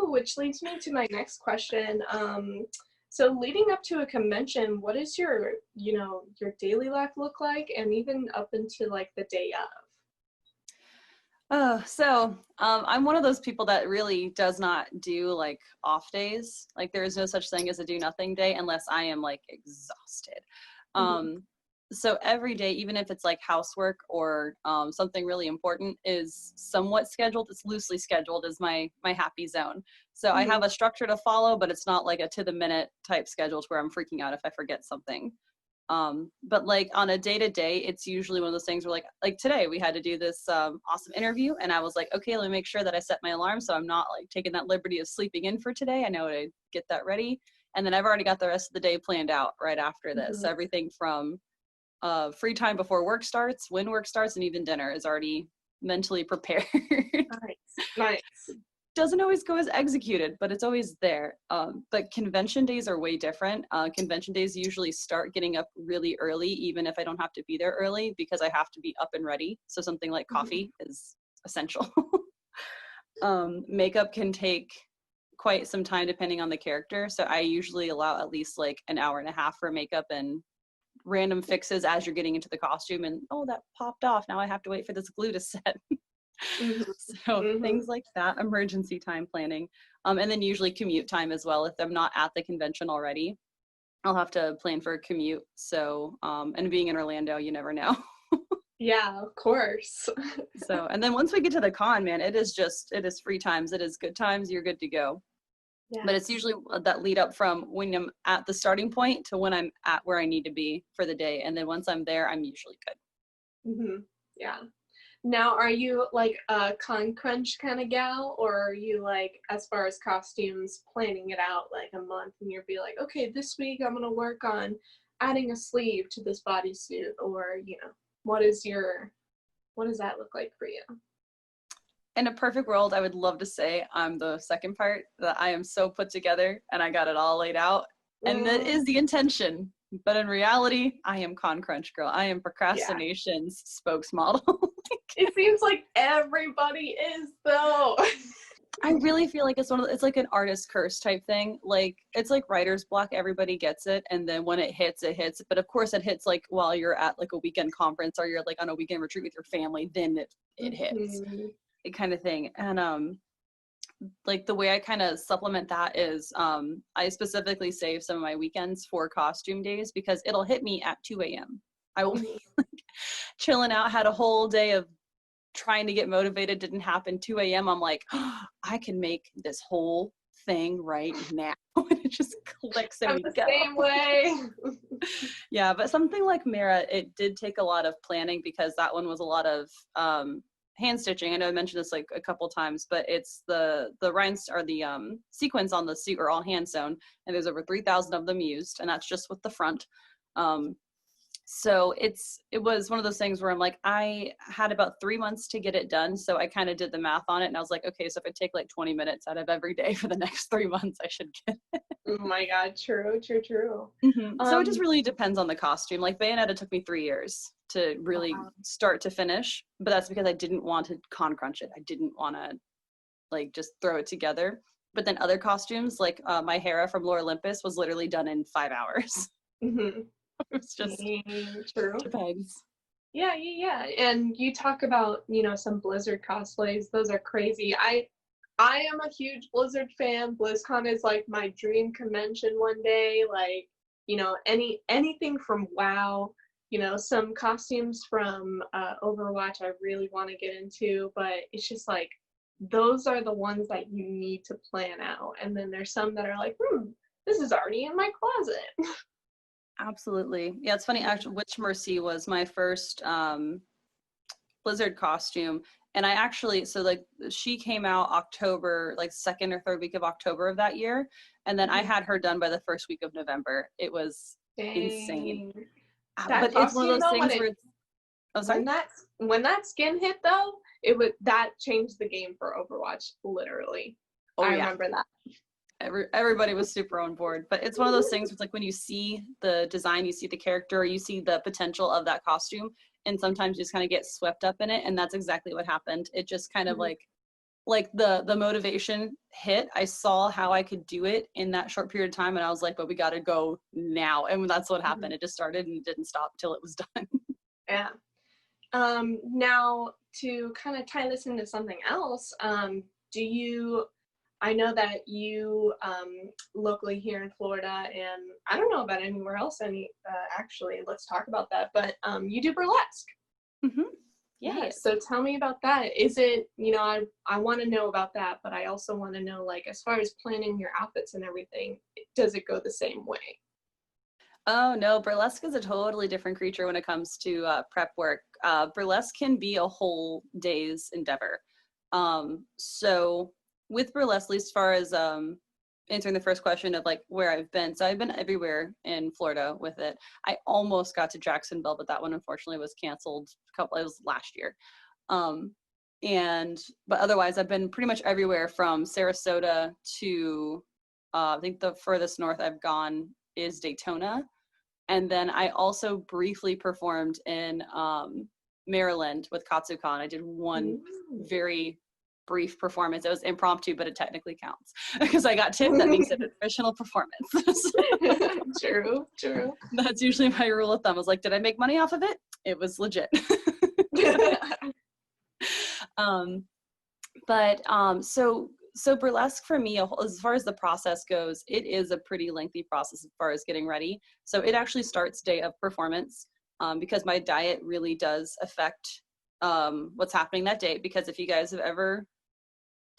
which leads me to my next question. So leading up to a convention, what is your, your daily life look like, and even up into like the day of? I'm one of those people that really does not do like off days. Like there is no such thing as a do nothing day unless I am like exhausted. So every day, even if it's like housework or something really important, is somewhat scheduled. It's loosely scheduled is my happy zone. So I have a structure to follow, but it's not like a to the minute type schedule where I'm freaking out if I forget something. But like on a day-to-day, it's usually one of those things where like today we had to do this awesome interview, and I was like, okay, let me make sure that I set my alarm so I'm not like taking that liberty of sleeping in for today. I know to get that ready. And then I've already got the rest of the day planned out right after this. So everything from free time before work starts, when work starts, and even dinner is already mentally prepared. Nice. Doesn't always go as executed, but it's always there. But convention days are way different. Convention days usually start getting up really early, even if I don't have to be there early, because I have to be up and ready. So something like coffee is essential. Makeup can take quite some time depending on the character. So I usually allow at least like an hour and a half for makeup and random fixes as you're getting into the costume, and oh, that popped off, now I have to wait for this glue to set. So things like that, emergency time planning, and then usually commute time as well. If I'm not at the convention already, I'll have to plan for a commute. So and being in Orlando, you never know. Yeah, of course. So, and then once we get to the con, man, it is free times, it is good times, you're good to go. Yeah. But it's usually that lead up from when I'm at the starting point to when I'm at where I need to be for the day. And then once I'm there, I'm usually good. Yeah. Now, are you like a con crunch kind of gal, or are you like, as far as costumes, planning it out like a month, and you'll be like, okay, this week I'm going to work on adding a sleeve to this bodysuit, or, what does that look like for you? In a perfect world, I would love to say I'm the second part, that I am so put together and I got it all laid out. And that is the intention. But in reality, I am con crunch girl. I am procrastination's spokesmodel. It seems like everybody is, though. I really feel like it's like an artist curse type thing. Like it's like writer's block. Everybody gets it, and then when it hits, it hits. But of course, it hits like while you're at like a weekend conference or you're like on a weekend retreat with your family. Then it hits, kind of thing. And like the way I kind of supplement that is I specifically save some of my weekends for costume days, because it'll hit me at 2 a.m. I will be like chilling out, had a whole day of trying to get motivated, didn't happen. 2 a.m. I'm like, oh, I can make this whole thing right now. And it just clicks and we go. Same way. Yeah, but something like Mera, it did take a lot of planning, because that one was a lot of hand stitching. I know I mentioned this like a couple times, but it's the rhinestone or the sequins on the suit are all hand sewn, and there's over 3,000 of them used, and that's just with the front. So it was one of those things where I'm like, I had about 3 months to get it done. So I kind of did the math on it, and I was like, okay, so if I take like 20 minutes out of every day for the next 3 months, I should get it. Oh my God, true. So it just really depends on the costume. Like Bayonetta took me 3 years to really start to finish, but that's because I didn't want to con crunch it. I didn't want to like just throw it together. But then other costumes, like my Mera from Lore Olympus was literally done in 5 hours. It's just true. Depends. Yeah. And you talk about, some Blizzard cosplays. Those are crazy. I am a huge Blizzard fan. BlizzCon is like my dream convention one day. Like, anything from WoW, some costumes from Overwatch I really want to get into, but it's just like, those are the ones that you need to plan out. And then there's some that are like, this is already in my closet. Absolutely. Yeah, it's funny. Actually, Witch Mercy was my first Blizzard costume. And I actually, so like she came out October, like second or third week of October of that year. And then I had her done by the first week of November. It was insane. But it's one of those things where it's, oh, sorry? When that skin hit though, that changed the game for Overwatch, literally. I remember that. Everybody was super on board, but it's one of those things. It's like when you see the design, you see the character, you see the potential of that costume, and sometimes you just kind of get swept up in it, and that's exactly what happened. It just kind of like like the motivation hit, I saw how I could do it in that short period of time, and I was like, but we got to go now. And that's what happened. It just started and didn't stop till it was done. Yeah. Now to kind of tie this into something else, I know that you locally here in Florida, and I don't know about anywhere else actually, let's talk about that, but you do burlesque. Mm-hmm. Yeah, so tell me about that. Is it, I want to know about that, but I also want to know, like, as far as planning your outfits and everything, does it go the same way? Oh no, burlesque is a totally different creature when it comes to prep work. Burlesque can be a whole day's endeavor. So with burlesque, at least as far as answering the first question of like where I've been, so I've been everywhere in Florida with it. I almost got to Jacksonville, but that one unfortunately was canceled. It was last year. But otherwise, I've been pretty much everywhere from Sarasota to I think the furthest north I've gone is Daytona. And then I also briefly performed in Maryland with Katsucon. I did one very brief performance. It was impromptu, but it technically counts because I got tipped. That makes it a professional performance. True. That's usually my rule of thumb. I was like, did I make money off of it? It was legit. So burlesque for me, as far as the process goes, it is a pretty lengthy process as far as getting ready. So it actually starts day of performance because my diet really does affect what's happening that day. Because if you guys have ever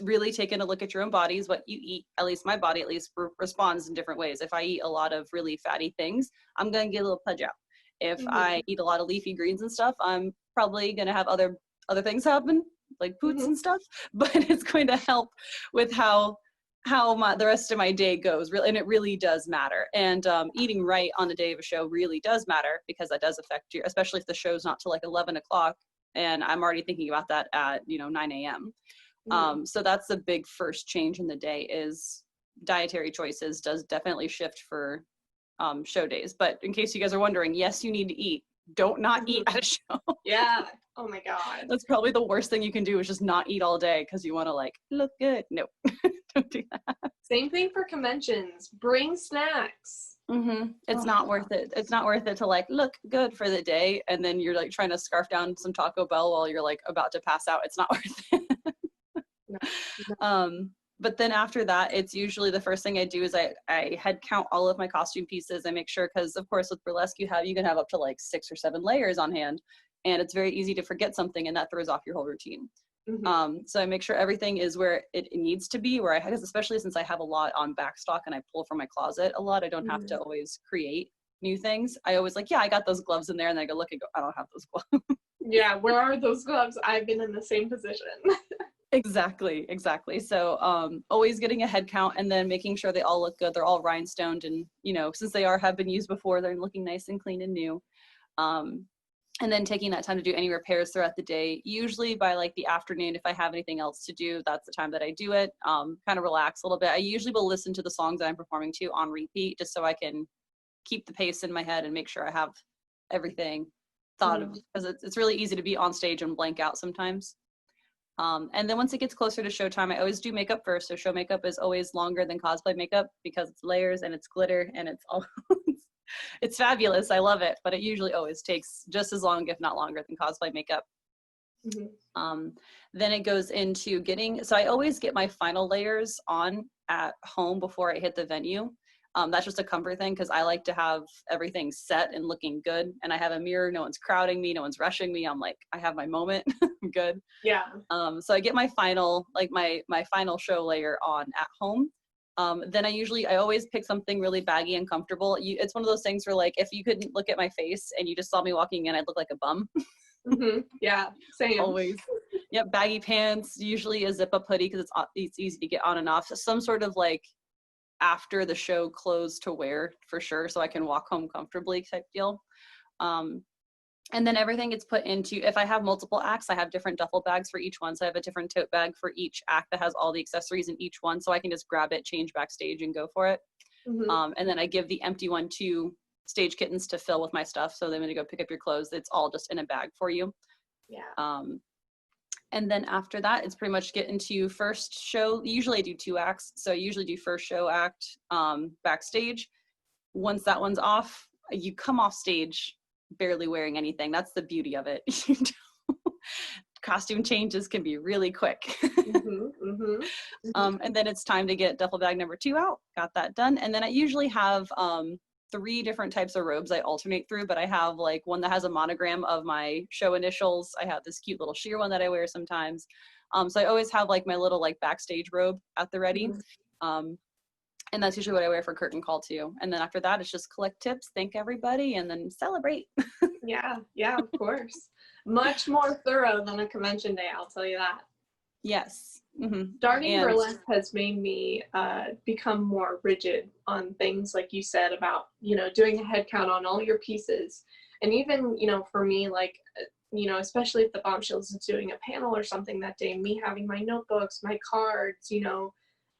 really taken a look at your own bodies, what you eat, at least my body at least responds in different ways. If I eat a lot of really fatty things, I'm going to get a little pudge out. If I eat a lot of leafy greens and stuff, I'm probably going to have other things happen, like poots and stuff, but it's going to help with how the rest of my day goes, really, and it really does matter. And eating right on the day of a show really does matter because that does affect you, especially if the show's not till like 11 o'clock, and I'm already thinking about that at 9 a.m. So that's the big first change in the day is dietary choices does definitely shift for show days. But in case you guys are wondering, yes, you need to eat. Don't not eat at a show. Yeah. Oh my God. That's probably the worst thing you can do is just not eat all day because you want to like look good. No, don't do that. Same thing for conventions. Bring snacks. It's not worth it. It's not worth it to like look good for the day and then you're like trying to scarf down some Taco Bell while you're like about to pass out. It's not worth it. No. But then after that, it's usually the first thing I do is I head count all of my costume pieces. I make sure, because of course with burlesque you can have up to like 6 or 7 layers on hand, and it's very easy to forget something, and that throws off your whole routine. So I make sure everything is where it needs to be, because especially since I have a lot on backstock and I pull from my closet a lot, I don't have to always create new things. I always like, yeah, I got those gloves in there, and then I go look and go, I don't have those gloves. Yeah, where are those gloves? I've been in the same position. Exactly. So always getting a head count and then making sure they all look good. They're all rhinestoned, and since they have been used before, they're looking nice and clean and new. And then taking that time to do any repairs throughout the day. Usually by like the afternoon, if I have anything else to do, that's the time that I do it. Kind of relax a little bit. I usually will listen to the songs that I'm performing to on repeat, just so I can keep the pace in my head and make sure I have everything thought of, because it's really easy to be on stage and blank out sometimes. And then once it gets closer to showtime, I always do makeup first. So show makeup is always longer than cosplay makeup because it's layers and it's glitter and it's all it's fabulous. I love it, but it usually always takes just as long, if not longer, than cosplay makeup. Then it goes into so I always get my final layers on at home before I hit the venue. That's just a comfort thing because I like to have everything set and looking good, and I have a mirror. No one's crowding me, no one's rushing me. I'm like, I have my moment. I'm good. Yeah. So I get my final, like my final show layer on at home. Then I always pick something really baggy and comfortable. It's one of those things where like if you couldn't look at my face and you just saw me walking in, I'd look like a bum. Yeah, same. Always. Yep, baggy pants, usually a zip-up hoodie because it's easy to get on and off. So some sort of like after the show clothes to wear for sure, so I can walk home comfortably type deal. And then everything gets put into, if I have multiple acts, I have different duffel bags for each one. So I have a different tote bag for each act that has all the accessories in each one, so I can just grab it, change backstage, and go for it. And then I give the empty one to stage kittens to fill with my stuff. So then when you go pick up your clothes, it's all just in a bag for you. Yeah. And then after that, it's pretty much get into first show. Usually I do 2 acts. So I usually do first show act backstage. Once that one's off, you come off stage barely wearing anything. That's the beauty of it. Costume changes can be really quick. And then it's time to get duffel bag number 2 out. Got that done. And then I usually have 3 different types of robes I alternate through, but I have like one that has a monogram of my show initials. I have this cute little sheer one that I wear sometimes. So I always have like my little like backstage robe at the ready. And that's usually what I wear for curtain call too. And then after that, it's just collect tips, thank everybody, and then celebrate. Yeah, of course. Much more thorough than a convention day, I'll tell you that. Yes. Starting burlesque has made me become more rigid on things like you said about, doing a head count on all your pieces. And even, for me, like, especially if the Bombshells is doing a panel or something that day, me having my notebooks, my cards,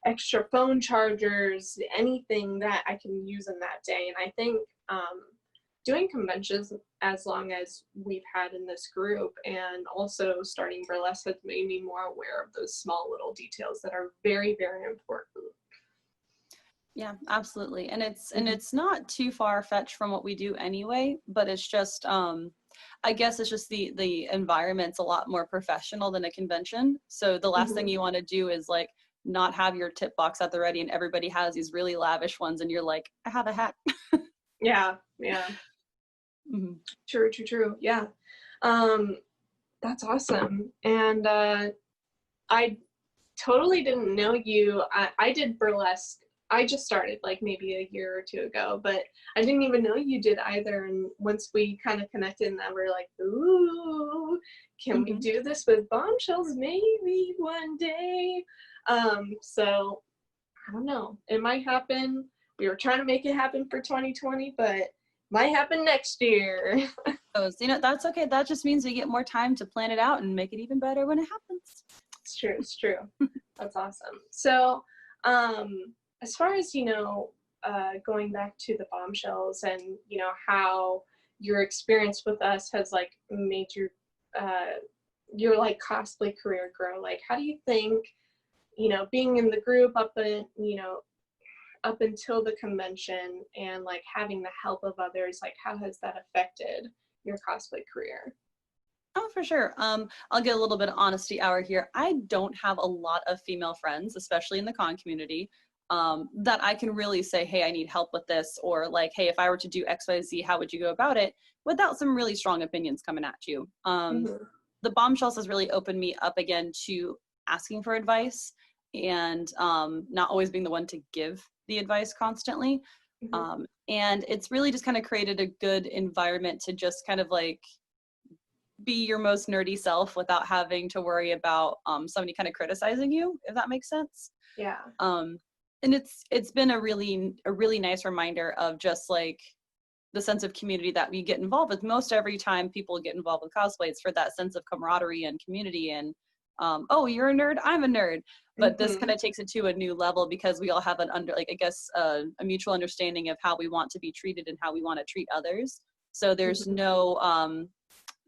extra phone chargers, anything that I can use in that day. And I think doing conventions as long as we've had in this group and also starting burlesque has made me more aware of those small little details that are very, very important. Yeah, absolutely. And it's not too far-fetched from what we do anyway, but it's just I guess it's just the environment's a lot more professional than a convention. So the last thing you want to do is like not have your tip box at the ready and everybody has these really lavish ones and you're like, I have a hat. Yeah. True. Yeah. That's awesome. And I totally didn't know you. I did burlesque. I just started like maybe a year or 2 ago, but I didn't even know you did either. And once we kind of connected and then we're like, ooh, can we do this with Bombshells maybe one day? So I don't know. It might happen. We were trying to make it happen for 2020, but might happen next year. That's okay. That just means we get more time to plan it out and make it even better when it happens. It's true. That's awesome. So, as far as, going back to the Bombshells and, how your experience with us has like made your like cosplay career grow, like, how do you think, being in the group up until the convention and like having the help of others, like how has that affected your cosplay career? Oh, for sure. I'll get a little bit of honesty hour here. I don't have a lot of female friends, especially in the con community, that I can really say, hey, I need help with this, or like, hey, if I were to do XYZ, how would you go about it, without some really strong opinions coming at you. The Bombshells has really opened me up again to asking for advice and not always being the one to give the advice constantly. And it's really just kind of created a good environment to just kind of like be your most nerdy self without having to worry about somebody kind of criticizing you, if that makes sense. Yeah. And it's been a really nice reminder of just like the sense of community that we get involved with. Most every time people get involved with cosplay, it's for that sense of camaraderie and community and oh, you're a nerd, I'm a nerd. But this kind of takes it to a new level because we all have a mutual understanding of how we want to be treated and how we want to treat others. So there's no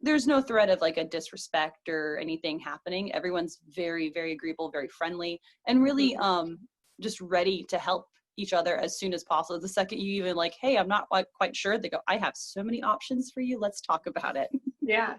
threat of like a disrespect or anything happening. Everyone's very, very agreeable, very friendly, and really just ready to help each other as soon as possible. The second you even like, hey, I'm not quite sure, they go, I have so many options for you, let's talk about it. Yeah.